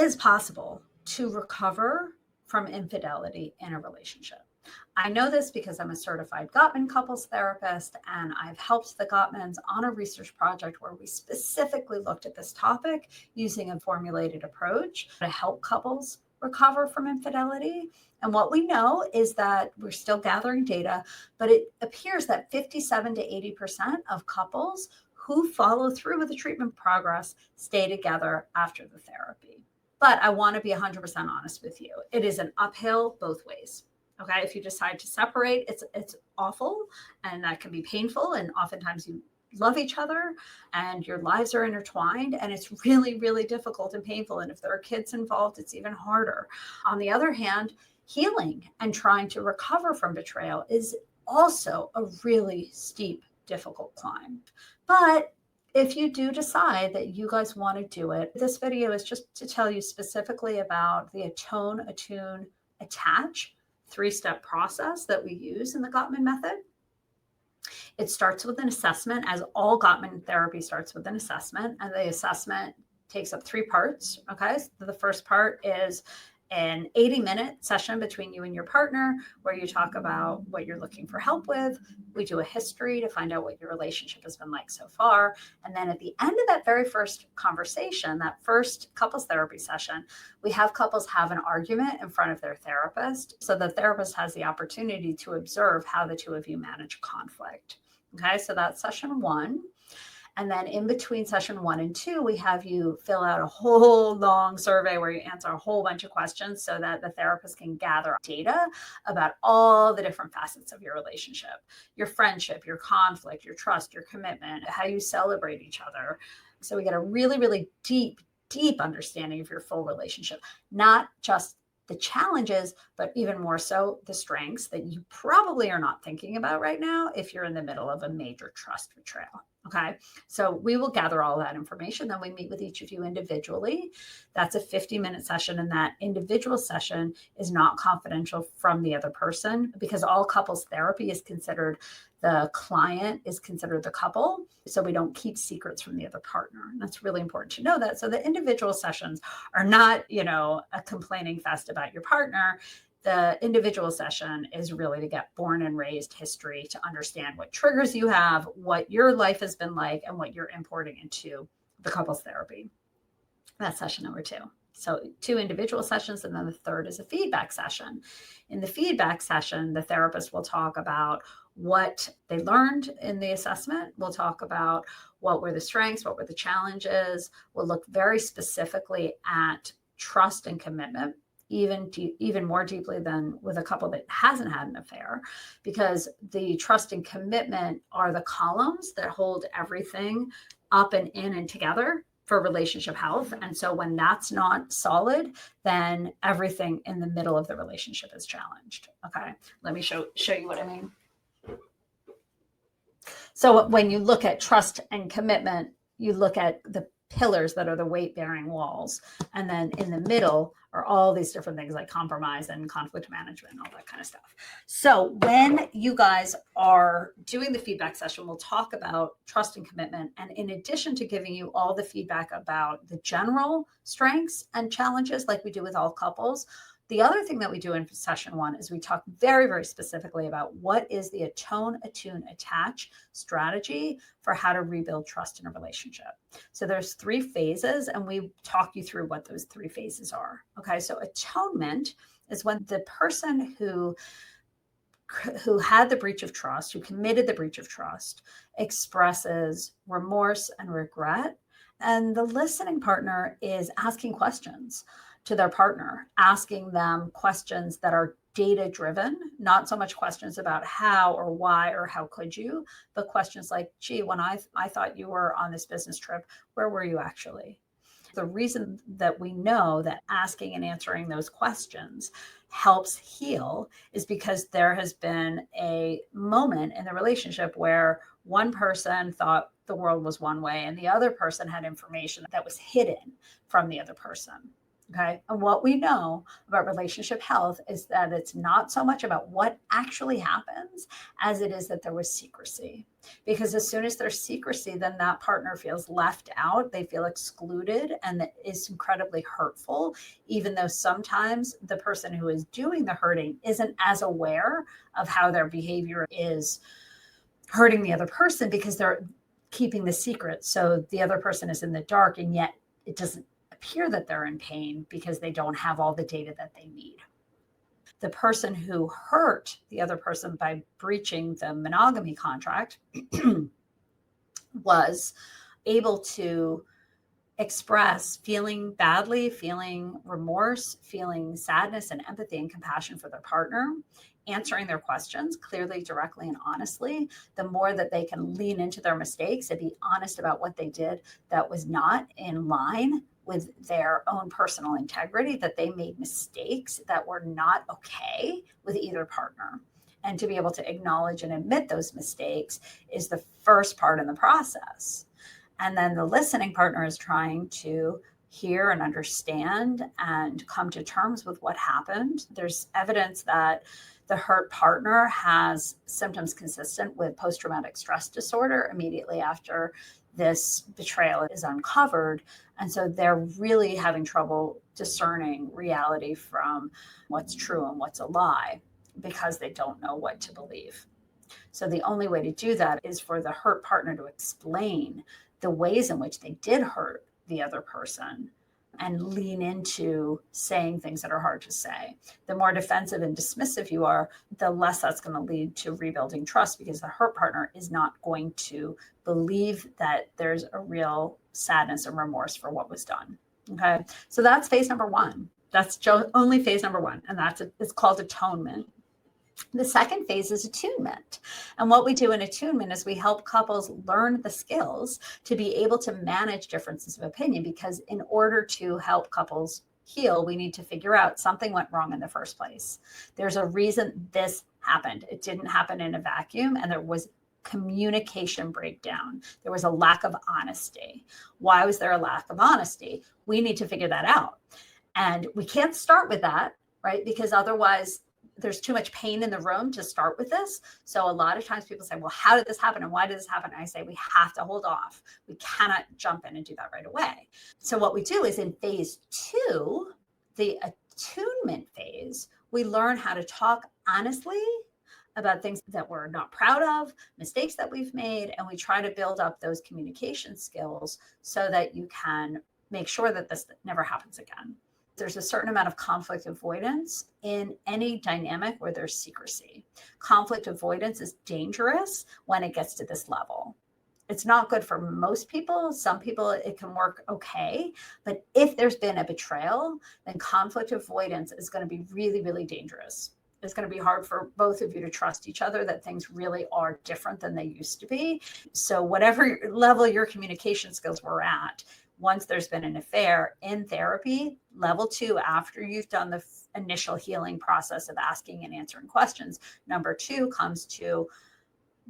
is possible to recover from infidelity in a relationship. I know this because I'm a certified Gottman couples therapist, and I've helped the Gottmans on a research project where we specifically looked at this topic using a formulated approach to help couples recover from infidelity. And what we know is that we're still gathering data, but it appears that 57 to 80% of couples who follow through with the treatment progress stay together after the therapy. But I want to be 100% honest with you. It is an uphill both ways. Okay. If you decide to separate, it's awful, and that can be painful. And oftentimes you love each other and your lives are intertwined, and it's really, really difficult and painful. And if there are kids involved, it's even harder. On the other hand, healing and trying to recover from betrayal is also a really steep, difficult climb. But if you do decide that you guys want to do it, this video is just to tell you specifically about the Atone, Attune, Attach 3-step process that we use in the Gottman Method. It starts with an assessment, as all Gottman therapy starts with an assessment, and the assessment takes up 3 parts. Okay, so the first part is an 80-minute session between you and your partner where you talk about what you're looking for help with. We do a history to find out what your relationship has been like so far. And then at the end of that very first conversation, that first couples therapy session, we have couples have an argument in front of their therapist. So the therapist has the opportunity to observe how the two of you manage conflict. Okay, so that's session 1. And then in between session 1 and 2, we have you fill out a whole long survey where you answer a whole bunch of questions so that the therapist can gather data about all the different facets of your relationship, your friendship, your conflict, your trust, your commitment, how you celebrate each other. So we get a really, really deep, deep understanding of your full relationship, not just the challenges, but even more so the strengths that you probably are not thinking about right now if you're in the middle of a major trust betrayal. Okay, so we will gather all that information. Then we meet with each of you individually. That's a 50-minute session, and that individual session is not confidential from the other person because all couples therapy is considered the client is considered the couple. So we don't keep secrets from the other partner. And that's really important to know that. So the individual sessions are not, a complaining fest about your partner. The individual session is really to get born and raised history, to understand what triggers you have, what your life has been like, and what you're importing into the couples therapy. That's session number 2. So 2 individual sessions, and then the third is a feedback session. In the feedback session, the therapist will talk about what they learned in the assessment. We'll talk about what were the strengths, what were the challenges. We'll look very specifically at trust and commitment, even more deeply than with a couple that hasn't had an affair, because the trust and commitment are the columns that hold everything up and in and together for relationship health. And so when that's not solid, then everything in the middle of the relationship is challenged. Okay, let me show you what I mean. So when you look at trust and commitment, you look at the pillars that are the weight-bearing walls. And then in the middle are all these different things like compromise and conflict management and all that kind of stuff. So when you guys are doing the feedback session, we'll talk about trust and commitment. And in addition to giving you all the feedback about the general strengths and challenges like we do with all couples, the other thing that we do in session 1 is we talk very, very specifically about what is the Atone, Attune, Attach strategy for how to rebuild trust in a relationship. So there's 3 phases, and we talk you through what those 3 phases are. Okay, so atonement is when the person who had the breach of trust, who committed the breach of trust, expresses remorse and regret, and the listening partner is asking questions to their partner, asking them questions that are data driven, not so much questions about how or why or how could you, but questions like, gee, when I thought you were on this business trip, where were you actually? The reason that we know that asking and answering those questions helps heal is because there has been a moment in the relationship where one person thought the world was one way and the other person had information that was hidden from the other person. Okay. And what we know about relationship health is that it's not so much about what actually happens as it is that there was secrecy. Because as soon as there's secrecy, then that partner feels left out, they feel excluded, and that is incredibly hurtful, even though sometimes the person who is doing the hurting isn't as aware of how their behavior is hurting the other person because they're keeping the secret. So the other person is in the dark, and yet it doesn't appear that they're in pain because they don't have all the data that they need. The person who hurt the other person by breaching the monogamy contract was able to express feeling badly, feeling remorse, feeling sadness and empathy and compassion for their partner, answering their questions clearly, directly, and honestly. The more that they can lean into their mistakes and be honest about what they did that was not in line with their own personal integrity, that they made mistakes that were not okay with either partner. And to be able to acknowledge and admit those mistakes is the first part in the process. And then the listening partner is trying to hear and understand and come to terms with what happened. There's evidence that the hurt partner has symptoms consistent with post-traumatic stress disorder immediately after this betrayal is uncovered. And so they're really having trouble discerning reality from what's true and what's a lie because they don't know what to believe. So the only way to do that is for the hurt partner to explain the ways in which they did hurt the other person and lean into saying things that are hard to say. The more defensive and dismissive you are, the less that's going to lead to rebuilding trust because the hurt partner is not going to believe that there's a real sadness and remorse for what was done. Okay. So that's phase number one. That's only phase number one. And it's called atonement. The second phase is attunement. And what we do in attunement is we help couples learn the skills to be able to manage differences of opinion, because in order to help couples heal, we need to figure out something went wrong in the first place. There's a reason this happened. It didn't happen in a vacuum, and there was communication breakdown. There was a lack of honesty. Why was there a lack of honesty? We need to figure that out. And we can't start with that, right? Because otherwise, there's too much pain in the room to start with this. So a lot of times people say, well, how did this happen? And why did this happen? And I say, we have to hold off. We cannot jump in and do that right away. So what we do is in phase two, the attunement phase, we learn how to talk honestly about things that we're not proud of, mistakes that we've made, and we try to build up those communication skills so that you can make sure that this never happens again. There's a certain amount of conflict avoidance in any dynamic where there's secrecy. Conflict avoidance is dangerous when it gets to this level. It's not good for most people. Some people, it can work okay. But if there's been a betrayal, then conflict avoidance is going to be really, really dangerous. It's going to be hard for both of you to trust each other that things really are different than they used to be. So whatever level your communication skills were at, once there's been an affair in therapy, level 2, after you've done the initial healing process of asking and answering questions, number 2 comes to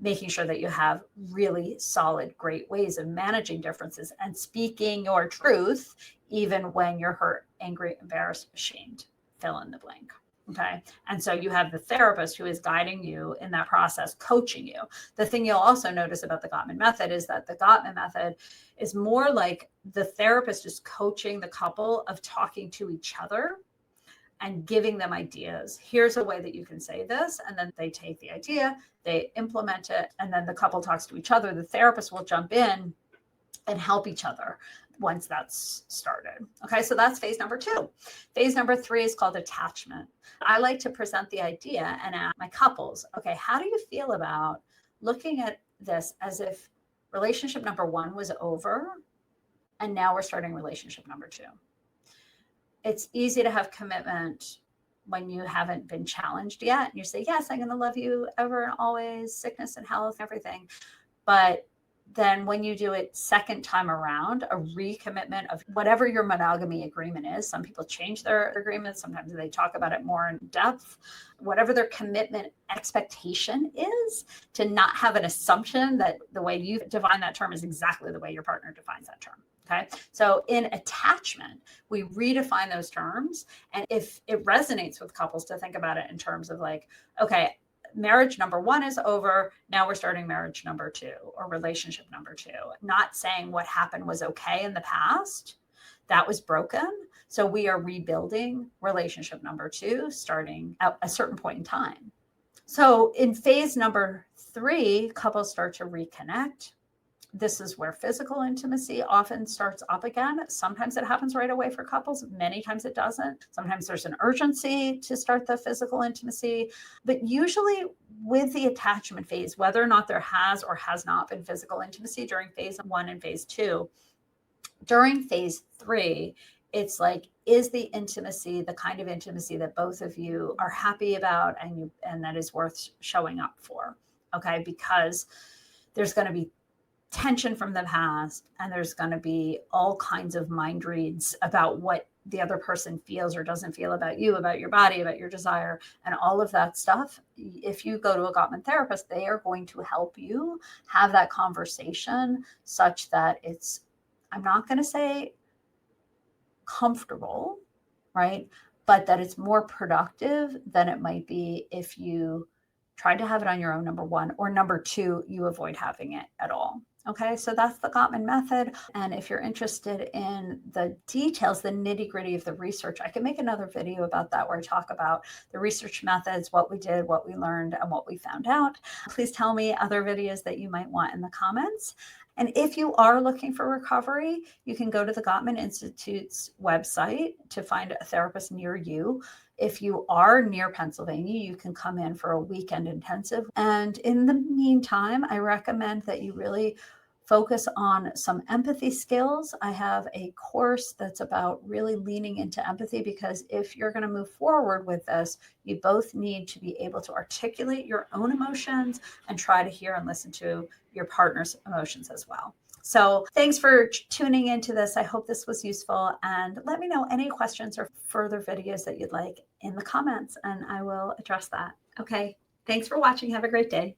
making sure that you have really solid, great ways of managing differences and speaking your truth, even when you're hurt, angry, embarrassed, ashamed, fill in the blank. Okay. And so you have the therapist who is guiding you in that process, coaching you. The thing you'll also notice about the Gottman Method is that the Gottman Method is more like the therapist is coaching the couple of talking to each other and giving them ideas. Here's a way that you can say this. And then they take the idea, they implement it, and then the couple talks to each other. The therapist will jump in and help each other once that's started. Okay, so that's phase number 2. Phase number 3 is called attachment. I like to present the idea and ask my couples, okay, how do you feel about looking at this as if relationship number 1 was over and now we're starting relationship number 2? It's easy to have commitment when you haven't been challenged yet. You say, yes, I'm going to love you ever and always, sickness and health, everything. But then when you do it second time around, a recommitment of whatever your monogamy agreement is, some people change their agreement, sometimes they talk about it more in depth, whatever their commitment expectation is, to not have an assumption that the way you define that term is exactly the way your partner defines that term. Okay. So in attachment, we redefine those terms. And if it resonates with couples to think about it in terms of like, okay, marriage number one is over. Now we're starting marriage number two or relationship number two, not saying what happened was okay in the past. That was broken. So we are rebuilding relationship number two, starting at a certain point in time. So in phase number 3, couples start to reconnect. This is where physical intimacy often starts up again. Sometimes it happens right away for couples. Many times it doesn't. Sometimes there's an urgency to start the physical intimacy. But usually with the attachment phase, whether or not there has or has not been physical intimacy during phase 1 and phase 2, during phase 3, it's like, is the intimacy the kind of intimacy that both of you are happy about and that is worth showing up for? Okay, because there's going to be tension from the past, and there's going to be all kinds of mind reads about what the other person feels or doesn't feel about you, about your body, about your desire, and all of that stuff. If you go to a Gottman therapist, they are going to help you have that conversation such that it's, I'm not going to say comfortable, right? But that it's more productive than it might be if you tried to have it on your own, number one, or number two, you avoid having it at all. Okay, so that's the Gottman method. And if you're interested in the details, the nitty gritty of the research, I can make another video about that where I talk about the research methods, what we did, what we learned, and what we found out. Please tell me other videos that you might want in the comments. And if you are looking for recovery, you can go to the Gottman Institute's website to find a therapist near you. If you are near Pennsylvania, you can come in for a weekend intensive. And in the meantime, I recommend that you really focus on some empathy skills. I have a course that's about really leaning into empathy, because if you're going to move forward with this, you both need to be able to articulate your own emotions and try to hear and listen to your partner's emotions as well. So thanks for tuning into this. I hope this was useful, and let me know any questions or further videos that you'd like in the comments, and I will address that. Okay. Thanks for watching. Have a great day.